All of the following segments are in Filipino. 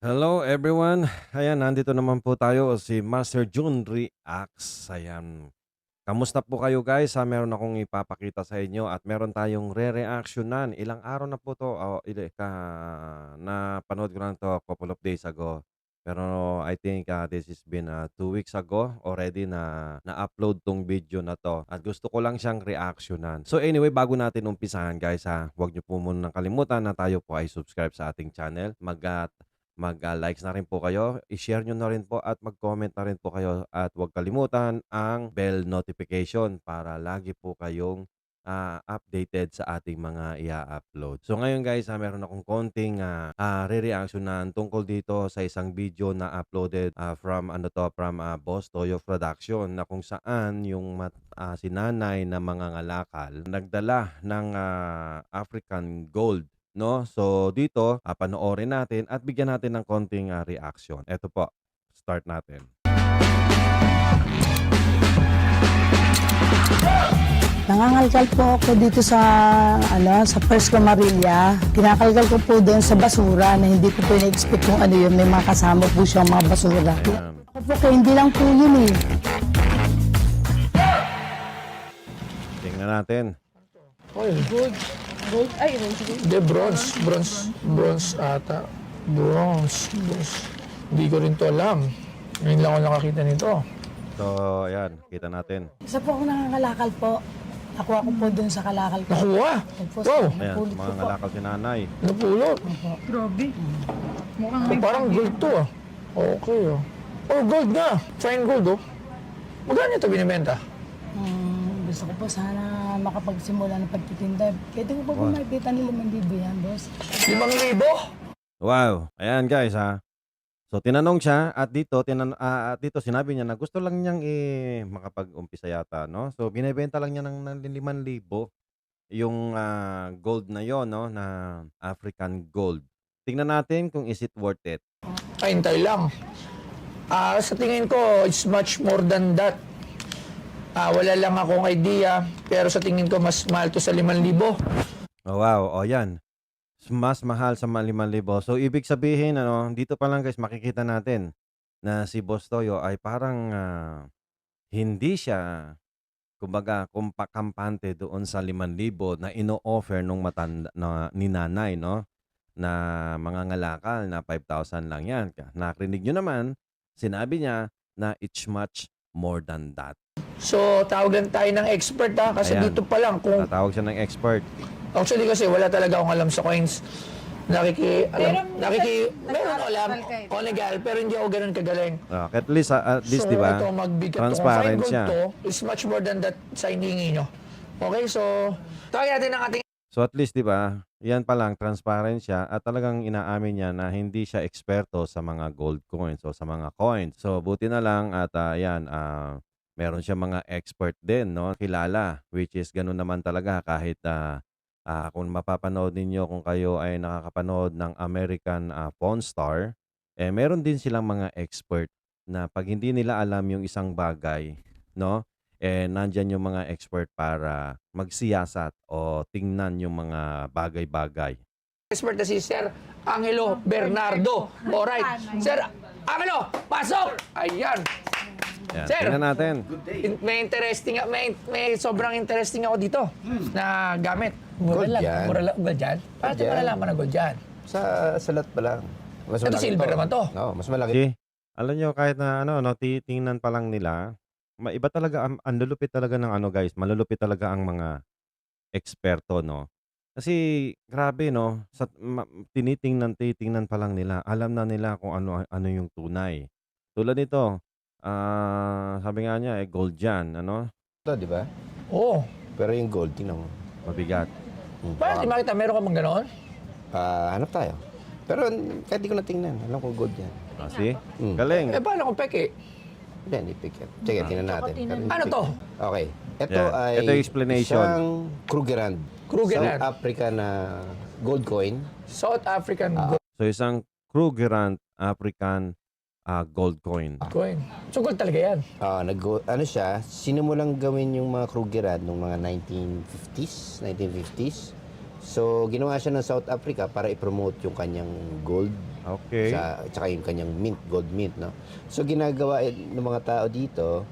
Hello everyone. Ayan, nandito naman po tayo si Master June Reacts. Ayan. Kamusta po kayo guys? Meron akong ipapakita sa inyo at meron tayong re-reactionan. Ilang araw na po to. Na panood ko lang to a couple of days ago. Pero I think this has been 2 weeks ago already na na-upload tong video na to. At gusto ko lang siyang reactionan. So anyway, bago natin umpisahan guys huwag niyo po munang kalimutan na tayo po ay subscribe sa ating channel. Likes na rin po kayo, i-share nyo na rin po at mag-comment na rin po kayo at huwag kalimutan ang bell notification para lagi po kayong updated sa ating mga i-upload. So ngayon guys, meron akong konting re-reaction na tungkol dito sa isang video na uploaded from Boss Toyo Production na kung saan yung si nanay na mga ngalakal nagdala ng African Gold. No? So dito, panoorin natin at bigyan natin ng konting reaction. Ito po, start natin. Nangangalkal po ako dito sa First Camarilla. Kinakalkal ko po doon sa basura na hindi ko po na-expect kung ano yun. May mga kasama po siyang mga basura. Ayan. Ako po kaya hindi lang po yun eh. Tingnan natin. Oil. Gold. Gold? Ay, rose gold. Hindi, bronze ata. Bronze. Hindi ko rin to alam. Ngayon lang ako nakakita nito. So, ayan, kita natin. Isa po ako nangangalakal po. Nakuha ko po doon sa kalakal ko. Nakuha! Opo, Wow! Ayan, napulot ko mga po. ngalakal si nanay. Napulot. Grabe. Parang gold to ah. Okay oh. Oh, gold nga! Fine gold oh. Magkano ito binibenta? Gusto ko po sana makapagsimula ng pagtitinda. Pwede ko po Wow. makikita nila mandibo yan, boss. 5,000? Wow! Ayan guys So tinanong siya at dito sinabi niya na gusto lang niyang makapag-umpisa yata, no? So binebenta lang niya ng 5,000 yung gold na yon, no, na African gold. Tingnan natin kung is it worth it. Ay, hintay lang. Sa tingin ko, it's much more than that. Wala lang akong idea, pero sa tingin ko mas mahal to sa 5,000. Oh, wow. O yan. Mas mahal sa 5,000. So, ibig sabihin, dito pa lang guys, makikita natin na si Boss Toyo ay parang hindi siya, kumbaga, kampante doon sa 5,000 na ino-offer nung matanda ni nanay, no? Na mga ngalakal na 5,000 lang yan. Nakrinig nyo naman, sinabi niya na it's much more than that. So, tawagan tayo ng expert kasi Ayan. dito pa lang kung Tatawag siya ng expert. actually kasi wala talaga akong alam sa coins. Meron alam, legal, pero hindi ako ganun kagaling. At least, So, di ba? ito, magbigat to. Transparent Fine gold siya. to is much more than that sa hinihingi nyo. Okay, so, tawagin natin ang ating So at least 'di ba, yan pa lang transparent siya at talagang inaamin niya na hindi siya eksperto sa mga gold coins o sa mga coins. So buti na lang at meron siya mga expert din, no, kilala, which is ganun naman talaga kahit kung mapapanood ninyo kung kayo ay nakakapanood ng American Pawn Star, meron din silang mga expert na pag hindi nila alam yung isang bagay, no, nandyan yung mga expert para magsiyasat o tingnan yung mga bagay-bagay. expert na si Sir Angelo Bernardo. Alright, Sir Angelo, pasok! Ayan. Yan, Sir! tingnan natin. May sobrang interesting ako dito na gamit. Gold yan. Gold yan? Paano ito Gold yan. malalaman na gold yan? Sa salat pa lang. Mas Ito malaki silver naman to. No, mas malaki. See, alam nyo kahit na titingnan pa lang nila, iba talaga, ang lulupit talaga ng guys, malulupit talaga ang mga eksperto, no? Kasi grabe, no? Titingnan pa lang nila, alam na nila kung ano yung tunay. Tulad nito, sabi nga niya, gold yan, Ito, di ba? Oo. Pero yung gold, tingnan mo. mabigat. Paano di makita? Meron ka bang ganoon? Hanap tayo. Pero kahit di ko natingnan, alam ko gold yan. See? Mm. Galing. Paano kung peke? Hindi, pick it. Sige, tingnan natin. Pero hindi Ano pick to? it. Okay. Ito Yan. ay Ito yung explanation. isang Krugerrand. Krugerrand. South Africa na gold coin. South African gold So isang Krugerrand African gold coin. coin. So gold talaga yan. Ano siya, sinimulang gawin yung mga Krugerrand noong mga 1950s. So, ginawa siya ng South Africa para i-promote yung kanyang gold Okay. Tsaka yung kanyang mint, gold mint, no? So, ginagawa ng mga tao dito,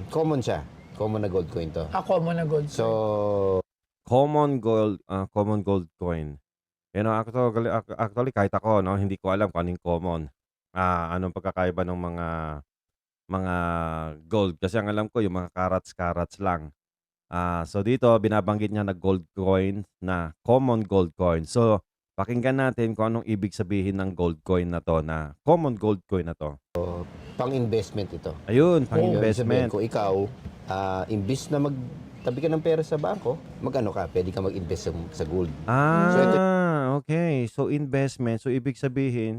common siya. Common na gold coin to. Ako mo na gold. So, Common gold coin. Actually kahit ako 'no, hindi ko alam kung anong common. Anong pagkakaiba ng mga gold kasi ang alam ko yung mga carats lang. So dito binabanggit niya na gold coin na common gold coin. So pakinggan natin kung anong ibig sabihin ng gold coin na 'to, na common gold coin na 'to. pang-investment ito. Ayun, Ibig sabihin, pang-investment. kung ikaw, imbis na magtabi ka ng pera sa bangko, mag-ano ka, pwede ka mag-invest sa gold. So, ito, Okay. So investment. So ibig sabihin,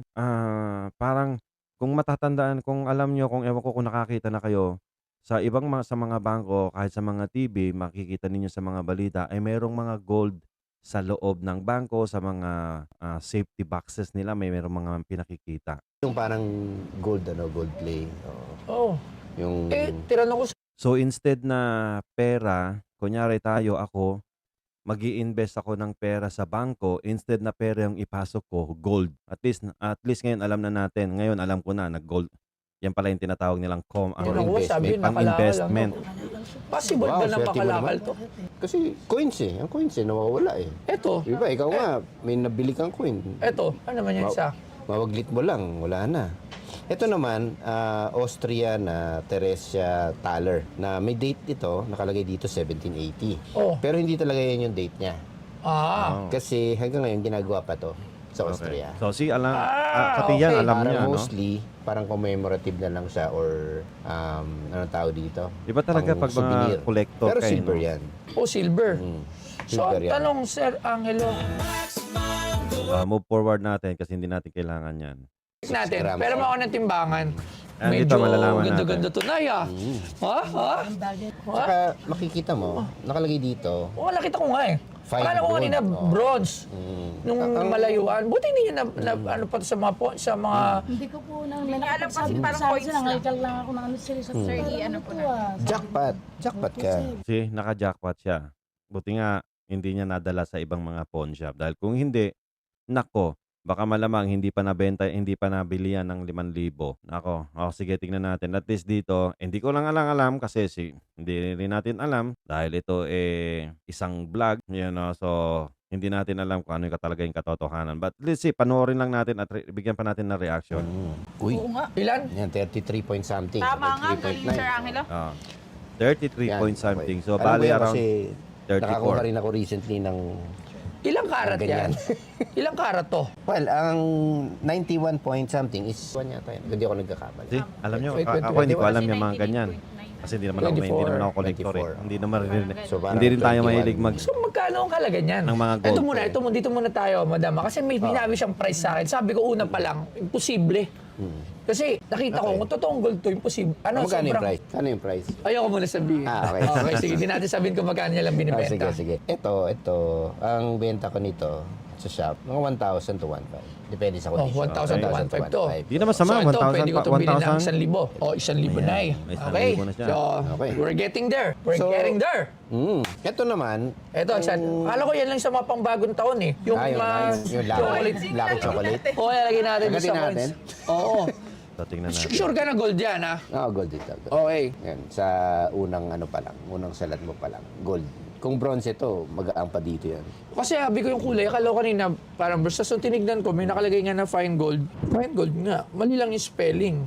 parang kung matatandaan, kung alam nyo, kung ewan ko kung nakakita na kayo sa sa mga bangko, kahit sa mga TV, makikita ninyo sa mga balita, ay merong mga gold sa loob ng bangko, sa mga safety boxes nila, merong mga pinakikita. yung parang gold, gold play. Oh. Yung, Tinanong ko So instead na pera, kunyari ako, mag-i-invest ako ng pera sa bangko, instead na pera yung ipasok ko, gold. At least ngayon alam na natin. Ngayon alam ko na gold. Yan pala yung tinatawag nilang Tinanong ko, sabi investment, pang-investment. possible ba na swerte mo makalakal naman. to? Kasi coins Ang coins nawawala eh. Eto, Diba, ikaw nga, may nabili kang coin. eto. Ano naman yung isa? Mawaglit mo lang, wala na. Ito naman, Austria na Teresia Thaler, na may date ito, nakalagay dito 1780. Oh. Pero hindi talaga yan yung date niya. Ah. Kasi hanggang ngayon ginagawa pa to sa Okay. Austria. So pati okay. yan alam Parang niya, no? mostly, parang commemorative na lang siya or anong tawag dito? Iba talaga Pang pag mga souvenir. collector Pero kayo, silver no? yan. O silver. So, Silver ang yan. tanong, Sir Angelo, Move forward natin kasi hindi natin kailangan yan. natin, grams. pero ako ng timbangan. Dito malalaman ganda-ganda to na ya. Ha? Ha? Saka makikita mo, nakalagay dito, Oo, nakita ko nga eh. Fine Akala ko gold. kanina bronze. Nung malayuan. Buti hindi nyo ano pa sa mga Hindi ko po nang may alam kasi nakapagsabi parang sa points akin, lang. nangalkal lang ako ng ano sila sa Sir, ano po na. jackpot. Jackpot ka. See, naka-jackpot siya. Buti nga hindi niya nadala sa ibang mga pawn shop. Dahil kung hindi, nako, baka malamang hindi pa nabenta, hindi pa nabili yan ng 5,000. Nako, sige, tingnan natin. At least dito, hindi ko lang alam kasi hindi rin natin alam dahil ito isang vlog, so hindi natin alam kung ano yung talaga yung katotohanan. But let's see, panoorin lang natin at bigyan pa natin ng reaction. Uy, Oo nga. ilan? yan, 33 point something. Tama nga, galing 33.9. Sir Angelo. 33 Yan, point okay. something. So, Alam mo bali yan around kasi 34. nakakuha rin ako recently ng Ilang karat ganyan. yan? Ilang karat to? Well, ang 91 point something is one yata yan. Hindi ako nagkakamali. See, alam nyo, Wait, ako hindi ko alam yung mga ganyan. 99.9. Kasi hindi naman ako collector eh. 24. Hindi naman rin, So, parang hindi rin tayo 21. mahilig So magkano ang kalaga niyan? Ng mga gold. Dito muna tayo, madama. Kasi may binabi siyang price sa akin. Sabi ko una pa lang, imposible. Kasi nakita ko, kung totoong gold to, imposible. Magkano yung price? Ano yung price? Ayoko muna sabihin. Okay. Okay, sige. Di natin sabihin kung magkano niya lang binibenta. Sige. Ito. Ang benta ko nito sa shop, mga 1,000 to 1,500. Depende sa Oh, condition. 1,000 to 1,500 to. Di naman sama, So ito, 1,000 pwede ko itong bilhin ng 1,000. 1,000. O, 1,000 na eh. may 1,000 Okay? na siya. So, Okay. we're getting there. We're So, getting there. Ito naman, Ito, akala ko yan lang sa mga pangbagong taon eh. Yung yung chocolate. lucky chocolate. O, lagay natin Lagay sa natin? coins. Oo. So, tingnan natin. Sure ka na gold yan, ha? Gold dito. Gold. Okay. Yan, sa unang unang salat mo pa lang, gold. Kung bronze ito, mag-aang pa dito yan. Kasi sabi ko yung kulay, akala ko kanina, parang basta so tinignan ko, may nakalagay nga na fine gold. Fine gold nga. Mali lang yung spelling.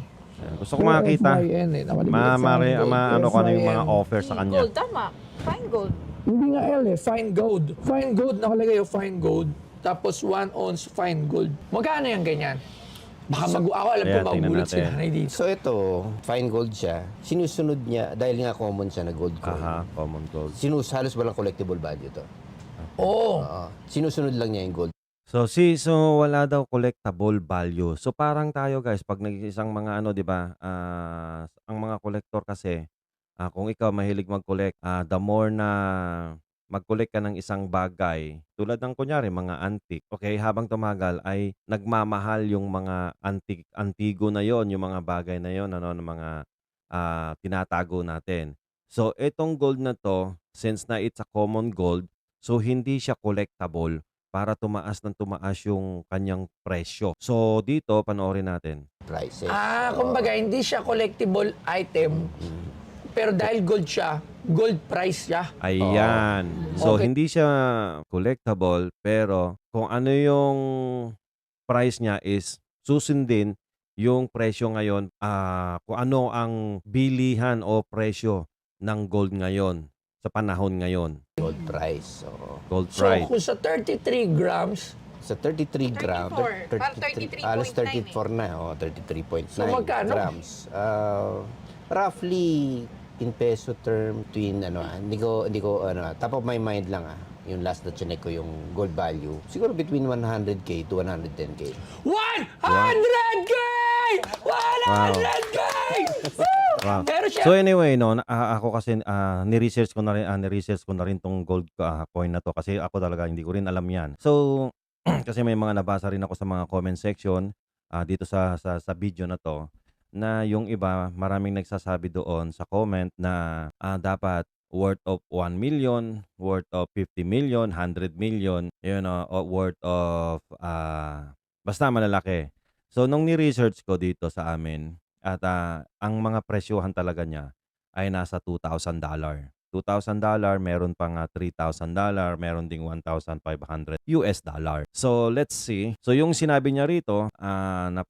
Gusto ko makakita. FYN eh. Nakalagay fine gold. Ano ko ano yung mga FYN. offer sa kanya. Gold, tama. Fine gold. Hindi nga L eh, fine gold. Fine gold, nakalagay yung fine gold. Tapos 1 ounce fine gold. Magkano yung ganyan? Baka ako alam ko Ayan, tingnan magugulat natin. sila na dito. So ito, fine gold siya. Sinusunod niya, dahil nga common siya na gold coin. Aha, common gold. Halos walang collectible value to. Oo. Sinusunod lang niya yung gold. So wala daw collectible value. So parang tayo guys, pag nag-isang mga 'di ba? Ang mga collector kasi kung ikaw mahilig mag-collect, the more na mag-collect ka ng isang bagay, tulad ng kunyari mga antique. Okay, habang tumagal ay nagmamahal yung mga antigo na 'yon, yung mga bagay na 'yon, ng mga tinatago natin. So itong gold na 'to, since na it's a common gold, so hindi siya collectible. para tumaas ng tumaas yung kanyang presyo. So dito panoorin natin. prices. Kumbaga, hindi siya collectible item, pero dahil gold siya, gold price siya. Ayan. So Okay. hindi siya collectible pero kung ano yung price niya is susundin yung presyo ngayon, kung ano ang bilihan o presyo ng gold ngayon sa panahon ngayon. Gold price. So, Gold So, price. kung sa 33 grams, sa 33 grams, 34. Parang 33.9 alas 34 na, 33.9 So, magkano? grams. Roughly, in peso term, between, hindi ko, top of my mind lang, yung last na chinek ko yung gold value, siguro between 100K to 110K. 100K! 100K! Wow. Pero siya, So anyway, no, ako kasi ni-research ko na rin tong gold coin na to kasi ako talaga hindi ko rin alam 'yan. So kasi may mga nabasa rin ako sa mga comment section dito sa video na to na yung iba maraming nagsasabi doon sa comment na dapat worth of 1 million, worth of 50 million, 100 million, o worth of basta malalaki. So nung ni-research ko dito sa amin at ang mga presyohan talaga niya ay nasa $2,000. $2,000, meron pang $3,000, meron ding $1,500 US dollar. So let's see. So yung sinabi niya rito na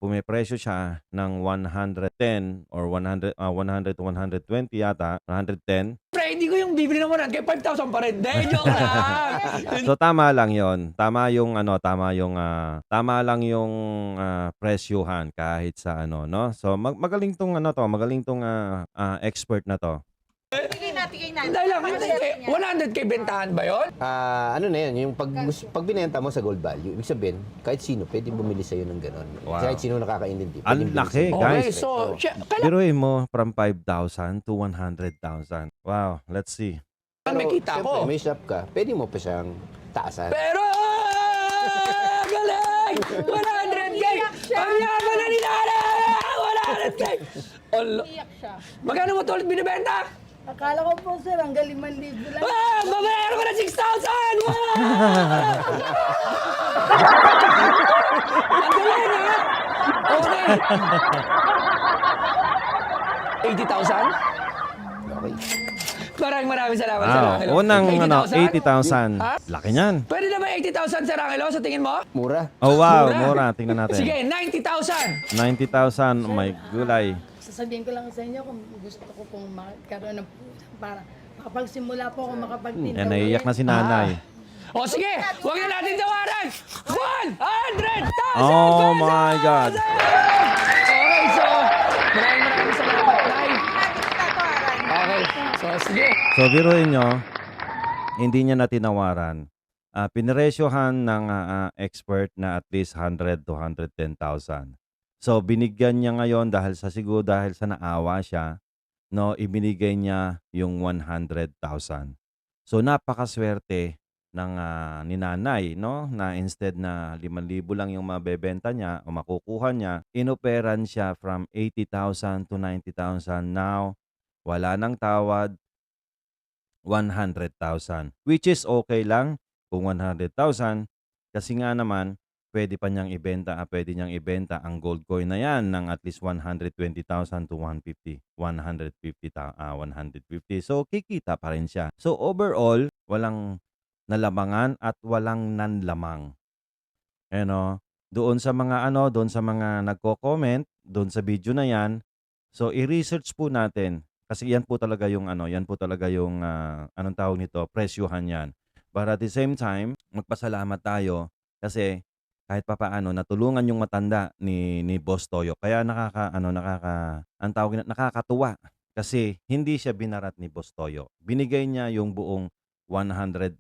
pumipresyo siya ng 110 or 100 to 120 yata, 110. pre, hindi ko yung bibili ng 100K, 5,000 pa rin. De, joke lang. So tama lang 'yon. Tama lang yung presyuhan kahit sa no. So magaling tong expert na to. Bigay natin kay Nanay. Dahil lang, Pagdating niya. 100K bentahan ba yun? Ano na yun, yung pag binenta mo sa gold value, ibig sabihin, kahit sino pwede bumili sa'yo ng gano'n. Wow. Kahit sino nakakaintindi. Ang laki, Okay, guys. so, Biruin mo from 5,000 to 100,000. Wow, let's see. may kita ko. May shop ka, pwede mo pa siyang taasan. Pero, galing! 100K! Ang yaman na ni Nanay! 100K! Iyak siya. Magkano mo ito ulit binibenta? Akala ko po sir, hanggang 5,000 lang. Babayaran mo na 6,000! Wow! Ang galing, ha? Okay. 80,000? Okay. Maraming salamat sa Wow, Rangelo. unang 80,000? 80,000. Ha? Laki niyan. Pwede na ba 80,000 sa Rangelo sa tingin mo? Mura. Oh wow, Mura. mura. Tingnan natin. Sige, 90,000! 90,000. Oh my gulay. Sasabihin ko lang sa inyo kung gusto ko pong magkaroon ng puso para makapagsimula po ako makapagtinda. Yan, naiiyak na si nanay. O sige, huwag na natin tawaran! 100,000! Oh my God. Okay, so, maraming salamat, Nay. Natin tatawaran. Okay, so sige. So biruin nyo, hindi niya na tinawaran. Piniresyohan ng expert na at least 100 to 110,000. So binigyan niya ngayon dahil sa naawa siya, no, ibinigay niya yung 100,000. So napakaswerte ng ni nanay, no, na instead na 5,000 lang yung mabebenta niya o makukuha niya, inoperan siya from 80,000 to 90,000. Now, wala nang tawad, 100,000. Which is okay lang kung 100,000 kasi nga naman pwede niyang ibenta ang gold coin na yan ng at least 120,000 to 150. 150. So kikita pa rin siya. So overall, walang nalamangan at walang nanlamang. Doon sa mga nagko-comment doon sa video na yan. So i-research po natin kasi yan po talaga yung anong tawag nito, presyuhan yan. But at the same time, magpasalamat tayo kasi kahit papaano natulungan yung matanda ni Boss Toyo. Kaya nakakatuwa kasi hindi siya binarat ni Boss Toyo. Binigay niya yung buong 100,000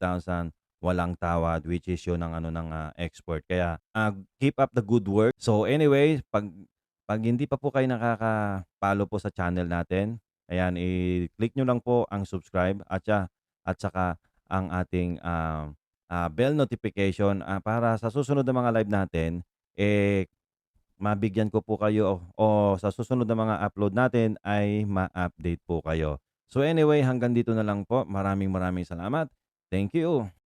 walang tawad, which is yun ng expert. Kaya keep up the good work. So anyway, pag hindi pa po kayo nakaka-follow po sa channel natin, ayan, i-click nyo lang po ang subscribe at saka ang ating bell notification para sa susunod na mga live natin, mabigyan ko po kayo o sa susunod na mga upload natin ay ma-update po kayo. So anyway, hanggang dito na lang po. Maraming salamat. Thank you.